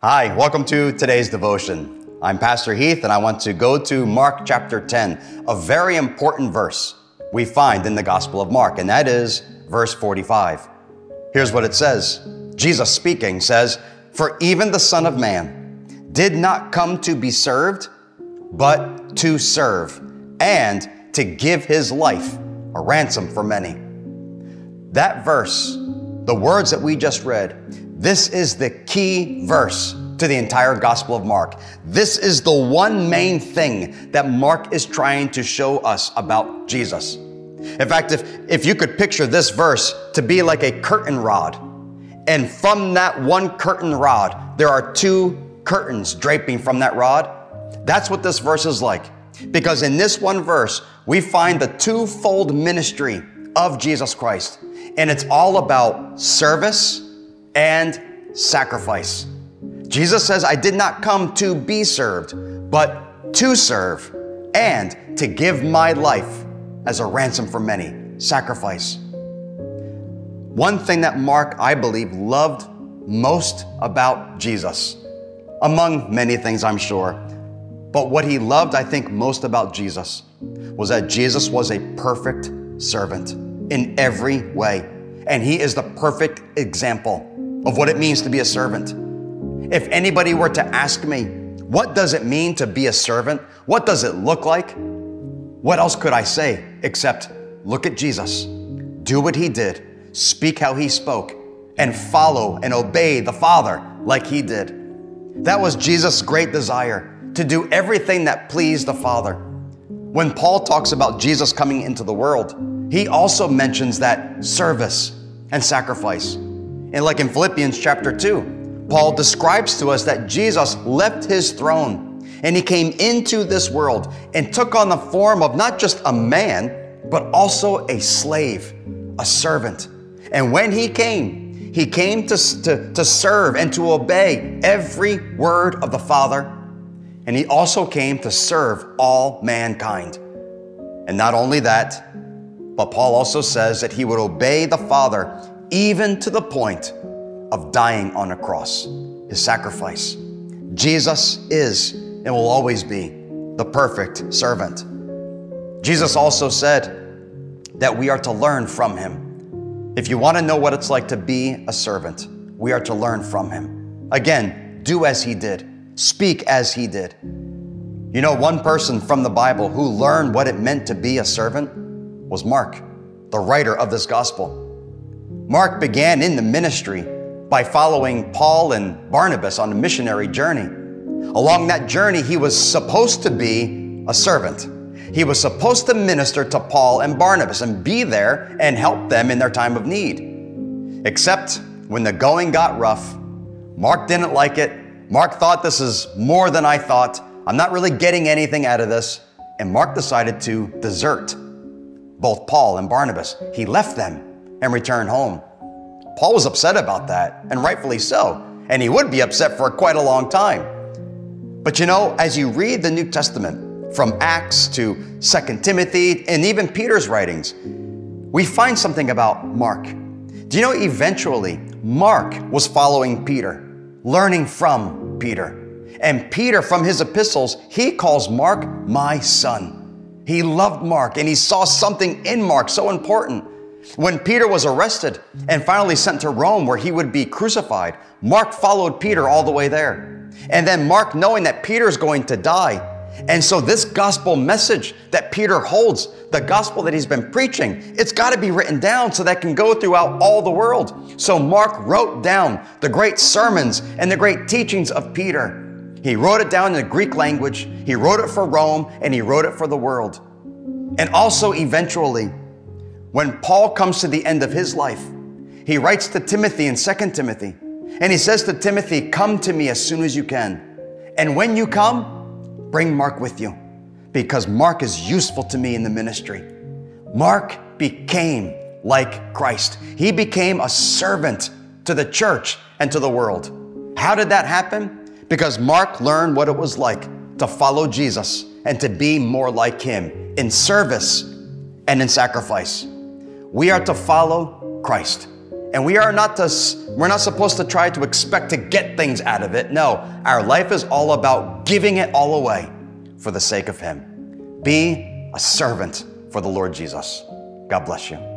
Hi, welcome to today's devotion. I'm Pastor Heath, and I want to go to Mark chapter 10, a very important verse we find in the Gospel of Mark, and that is verse 45. Here's what it says. Jesus speaking says, "For even the Son of Man did not come to be served, but to serve, and to give his life a ransom for many." That verse, the words that we just read, this is the key verse to the entire Gospel of Mark. This is the one main thing that Mark is trying to show us about Jesus. In fact, if you could picture this verse to be like a curtain rod, and from that one curtain rod, there are two curtains draping from that rod, that's what this verse is like. Because in this one verse, we find the twofold ministry of Jesus Christ. And it's all about service and sacrifice. Jesus says, "I did not come to be served, but to serve and to give my life as a ransom for many." Sacrifice. One thing that Mark, I believe, loved most about Jesus, among many things I'm sure, but what he loved, I think, most about Jesus was that Jesus was a perfect servant in every way. And he is the perfect example of what it means to be a servant. If anybody were to ask me, what does it mean to be a servant? What does it look like? What else could I say except look at Jesus, do what he did, speak how he spoke, and follow and obey the Father like he did. That was Jesus' great desire, to do everything that pleased the Father. When Paul talks about Jesus coming into the world, he also mentions that service and sacrifice. And like in Philippians chapter 2, Paul describes to us that Jesus left his throne and he came into this world and took on the form of not just a man, but also a slave, a servant. And when he came to serve and to obey every word of the Father. And he also came to serve all mankind. And not only that, but Paul also says that he would obey the Father even to the point of dying on a cross, his sacrifice. Jesus is and will always be the perfect servant. Jesus also said that we are to learn from him. If you want to know what it's like to be a servant, we are to learn from him. Again, do as he did, speak as he did. You know, one person from the Bible who learned what it meant to be a servant was Mark, the writer of this gospel. Mark began in the ministry by following Paul and Barnabas on a missionary journey. Along that journey, he was supposed to be a servant. He was supposed to minister to Paul and Barnabas and be there and help them in their time of need. Except when the going got rough, Mark didn't like it. Mark thought, this is more than I thought. I'm not really getting anything out of this. And Mark decided to desert both Paul and Barnabas. He left them and returned home. Paul was upset about that, and rightfully so. And he would be upset for quite a long time. But you know, as you read the New Testament, from Acts to 2 Timothy, and even Peter's writings, we find something about Mark. Do you know, eventually, Mark was following Peter, learning from Peter. And Peter, from his epistles, he calls Mark my son. He loved Mark, and he saw something in Mark so important. When Peter was arrested and finally sent to Rome where he would be crucified, Mark followed Peter all the way there. And then Mark, knowing that Peter's going to die, and so this gospel message that Peter holds, the gospel that he's been preaching, it's got to be written down so that can go throughout all the world. So Mark wrote down the great sermons and the great teachings of Peter. He wrote it down in the Greek language, he wrote it for Rome, and he wrote it for the world. And also eventually, when Paul comes to the end of his life, he writes to Timothy in 2 Timothy, and he says to Timothy, "Come to me as soon as you can. And when you come, bring Mark with you, because Mark is useful to me in the ministry." Mark became like Christ. He became a servant to the church and to the world. How did that happen? Because Mark learned what it was like to follow Jesus and to be more like him in service and in sacrifice. We are to follow Christ And we're not supposed to try to expect to get things out of it. No, our life is all about giving it all away for the sake of Him. Be a servant for the Lord Jesus. God bless you.